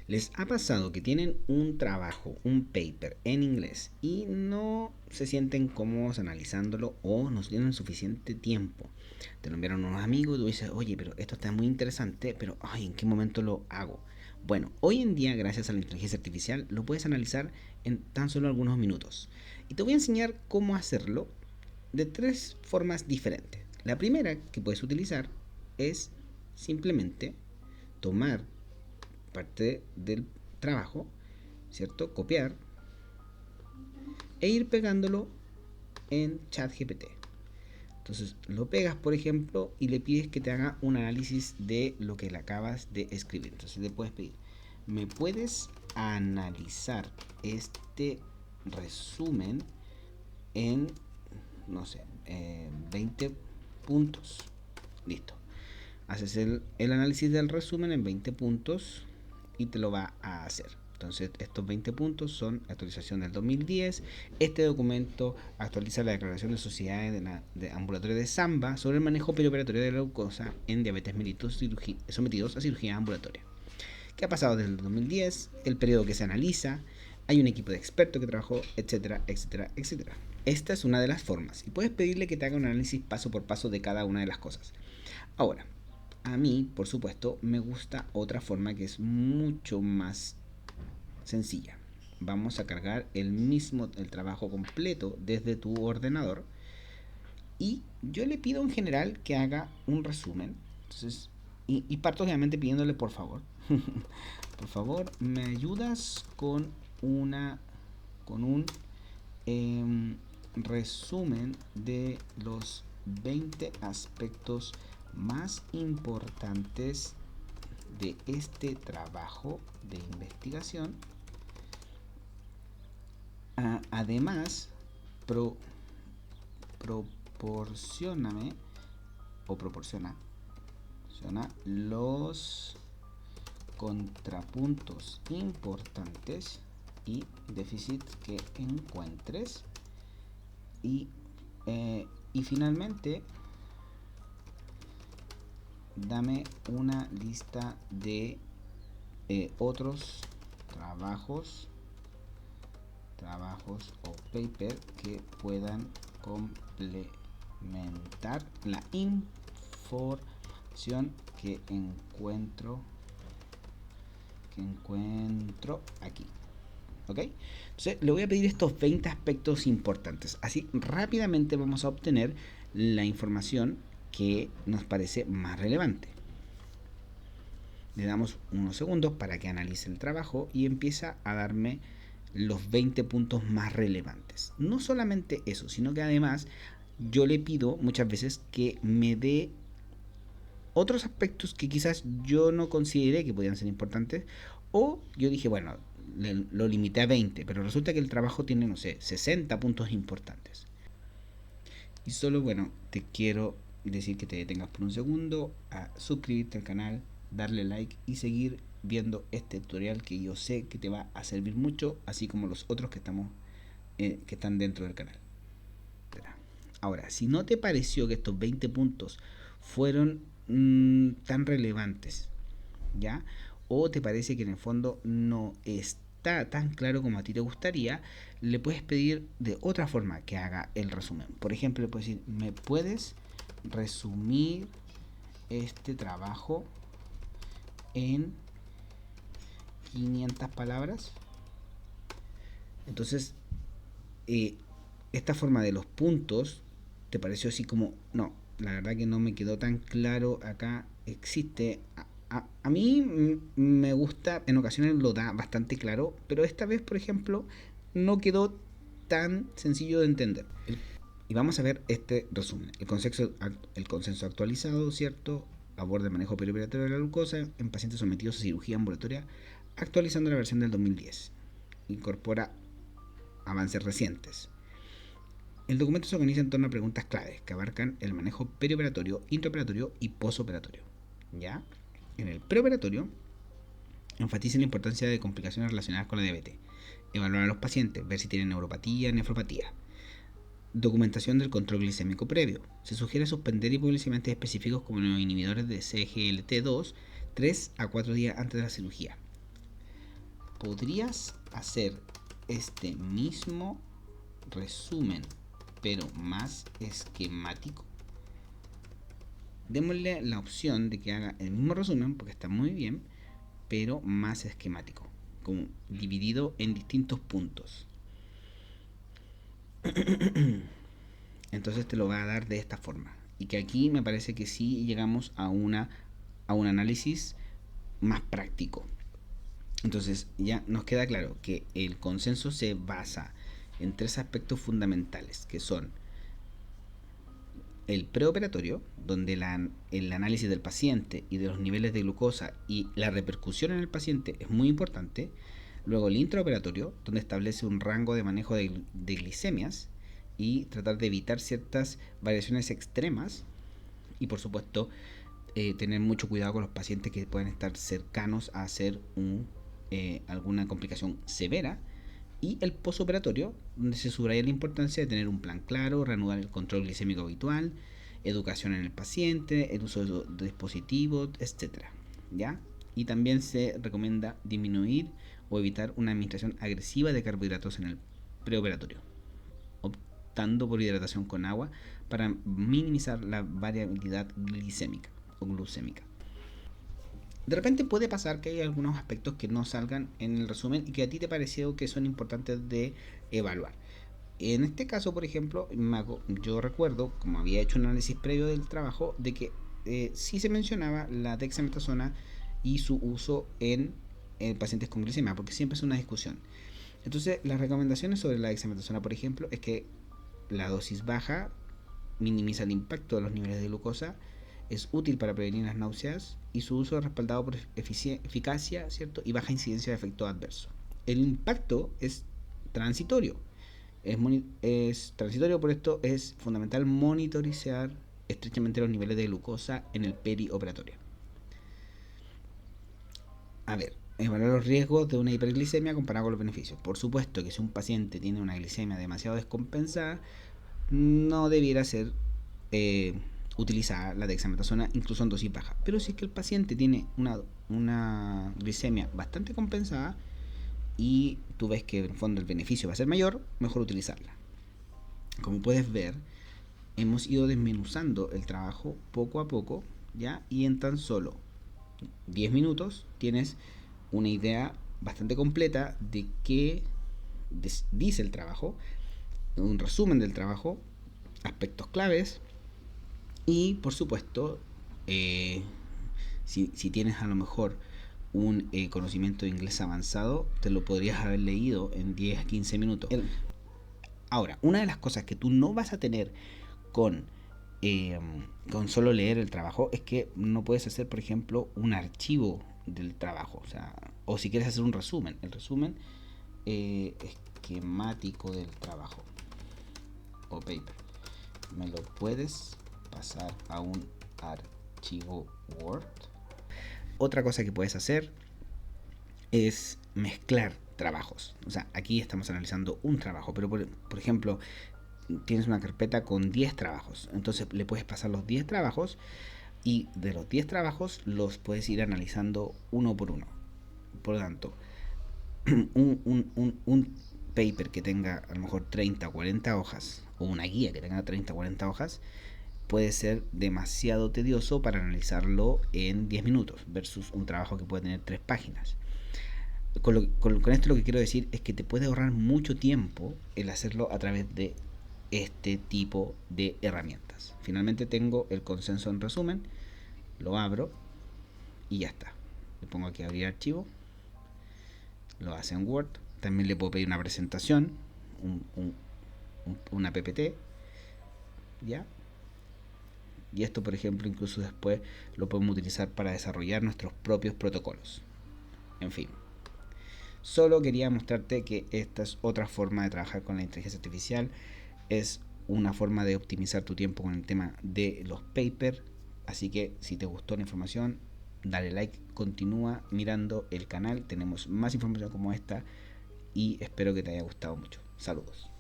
¿Les ha pasado que tienen un trabajo, un paper en inglés y no se sienten cómodos analizándolo o no tienen suficiente tiempo? Te lo enviaron unos amigos y tú dices, oye, pero esto está muy interesante, pero ay, ¿en qué momento lo hago? Bueno, hoy en día, gracias a la inteligencia artificial, lo puedes analizar en tan solo algunos minutos. Y te voy a enseñar cómo hacerlo de tres formas diferentes. La primera que puedes utilizar es simplemente tomar parte del trabajo, ¿cierto? Copiar e ir pegándolo en ChatGPT. Entonces lo pegas, por ejemplo, y le pides que te haga un análisis de lo que le acabas de escribir. Entonces le puedes pedir, ¿me puedes analizar este resumen en, no sé, 20 puntos? Listo. Haces el análisis del resumen en 20 puntos y te lo va a hacer. Entonces, estos 20 puntos son actualización del 2010. Este documento actualiza la declaración de sociedades de ambulatorio de Zamba sobre el manejo perioperatorio de la glucosa en diabetes mellitus sometidos a cirugía ambulatoria. ¿Qué ha pasado desde el 2010? El periodo que se analiza. Hay un equipo de expertos que trabajó, etcétera, etcétera, etcétera. Esta es una de las formas. Y puedes pedirle que te haga un análisis paso por paso de cada una de las cosas. Ahora, a mí, por supuesto, me gusta otra forma que es mucho más sencilla. Vamos a cargar el trabajo completo desde tu ordenador y yo le pido en general que haga un resumen. Entonces, y parto obviamente pidiéndole por favor, por favor, me ayudas con un resumen de los 20 aspectos más importantes de este trabajo de investigación. Además, proporcioname o proporciona los contrapuntos importantes y déficit que encuentres y finalmente dame una lista de otros trabajos o paper que puedan complementar la información que encuentro aquí. ¿Ok? Entonces le voy a pedir estos 20 aspectos importantes. Así rápidamente vamos a obtener la información que nos parece más relevante. Le damos unos segundos para que analice el trabajo y empieza a darme los 20 puntos más relevantes. No solamente eso, sino que además yo le pido muchas veces que me dé otros aspectos que quizás yo no consideré que podían ser importantes, o yo dije, bueno, lo limité a 20, pero resulta que el trabajo tiene, no sé, 60 puntos importantes. Y solo, bueno, te quiero decir que te detengas por un segundo a suscribirte al canal, darle like y seguir viendo este tutorial que yo sé que te va a servir mucho, así como los otros que están dentro del canal. Ahora, si no te pareció que estos 20 puntos fueron tan relevantes, ¿ya? O te parece que en el fondo no está tan claro como a ti te gustaría, le puedes pedir de otra forma que haga el resumen. Por ejemplo, le puedes decir, ¿me puedes resumir este trabajo en 500 palabras? Entonces, esta forma de los puntos te pareció así como, no, la verdad que no me quedó tan claro acá. Existe, a mí me gusta, en ocasiones lo da bastante claro, pero esta vez, por ejemplo, no quedó tan sencillo de entender. Y vamos a ver este resumen. El consenso actualizado, ¿cierto? Aborda el manejo perioperatorio de la glucosa en pacientes sometidos a cirugía ambulatoria, actualizando la versión del 2010. Incorpora avances recientes. El documento se organiza en torno a preguntas claves que abarcan el manejo perioperatorio, intraoperatorio y posoperatorio. ¿Ya? En el preoperatorio enfatiza la importancia de complicaciones relacionadas con la diabetes, evaluar a los pacientes, ver si tienen neuropatía, nefropatía. Documentación del control glicémico previo. Se sugiere suspender hipoglicemiantes específicos como los inhibidores de CGLT2 3 a 4 días antes de la cirugía. ¿podrías hacer este mismo resumen pero más esquemático? Démosle la opción de que haga el mismo resumen, porque está muy bien, pero más esquemático, como dividido en distintos puntos. Entonces te lo va a dar de esta forma. Y que aquí me parece que sí llegamos a un análisis más práctico. Entonces ya nos queda claro que el consenso se basa en 3 aspectos fundamentales, que son el preoperatorio, donde el análisis del paciente y de los niveles de glucosa y la repercusión en el paciente es muy importante. Luego el intraoperatorio, donde establece un rango de manejo de glicemias y tratar de evitar ciertas variaciones extremas. Y por supuesto, tener mucho cuidado con los pacientes que pueden estar cercanos a hacer alguna complicación severa. Y el posoperatorio, donde se subraya la importancia de tener un plan claro, reanudar el control glicémico habitual, educación en el paciente, el uso de dispositivos, etcétera, ¿ya? Y también se recomienda disminuir o evitar una administración agresiva de carbohidratos en el preoperatorio, optando por hidratación con agua para minimizar la variabilidad glicémica o glucémica. De repente puede pasar que hay algunos aspectos que no salgan en el resumen y que a ti te pareció que son importantes de evaluar. En este caso, por ejemplo, yo recuerdo, como había hecho un análisis previo del trabajo, de que sí se mencionaba la dexametasona y su uso en pacientes con glicemia, porque siempre es una discusión. Entonces, las recomendaciones sobre la dexametasona, por ejemplo, es que la dosis baja minimiza el impacto de los niveles de glucosa, es útil para prevenir las náuseas y su uso es respaldado por eficacia, ¿cierto? Y baja incidencia de efectos adversos. El impacto es transitorio. Es transitorio, por esto es fundamental monitorizar estrechamente los niveles de glucosa en el perioperatorio. A ver, evaluar los riesgos de una hiperglicemia comparado con los beneficios. Por supuesto que si un paciente tiene una glicemia demasiado descompensada, no debiera ser utilizar la dexametasona incluso en dosis baja. Pero si es que el paciente tiene una glicemia bastante compensada y tú ves que en el fondo el beneficio va a ser mayor, mejor utilizarla. Como puedes ver, hemos ido desmenuzando el trabajo poco a poco, ¿ya? Y en tan solo 10 minutos tienes una idea bastante completa de qué dice el trabajo, un resumen del trabajo, aspectos claves y por supuesto si tienes a lo mejor un conocimiento de inglés avanzado, te lo podrías haber leído en 10 a 15 minutos. Ahora, una de las cosas que tú no vas a tener con solo leer el trabajo es que no puedes hacer, por ejemplo, un archivo del trabajo, o si quieres hacer un resumen, el resumen esquemático del trabajo o paper, me lo puedes pasar a un archivo Word. Otra cosa que puedes hacer es mezclar trabajos. O sea, aquí estamos analizando un trabajo, pero por ejemplo, tienes una carpeta con 10 trabajos. Entonces le puedes pasar los 10 trabajos y de los 10 trabajos los puedes ir analizando uno por uno. Por lo tanto, un paper que tenga a lo mejor 30 o 40 hojas, o una guía que tenga 30 o 40 hojas, puede ser demasiado tedioso para analizarlo en 10 minutos versus un trabajo que puede tener 3 páginas. Con esto lo que quiero decir es que te puede ahorrar mucho tiempo el hacerlo a través de este tipo de herramientas. Finalmente tengo el consenso en resumen, lo abro y ya está. Le pongo aquí abrir archivo, lo hace en Word. También le puedo pedir una presentación, una PPT, ¿ya? Y esto, por ejemplo, incluso después lo podemos utilizar para desarrollar nuestros propios protocolos. En fin, solo quería mostrarte que esta es otra forma de trabajar con la inteligencia artificial. Es una forma de optimizar tu tiempo con el tema de los papers. Así que si te gustó la información, dale like, continúa mirando el canal. Tenemos más información como esta y espero que te haya gustado mucho. Saludos.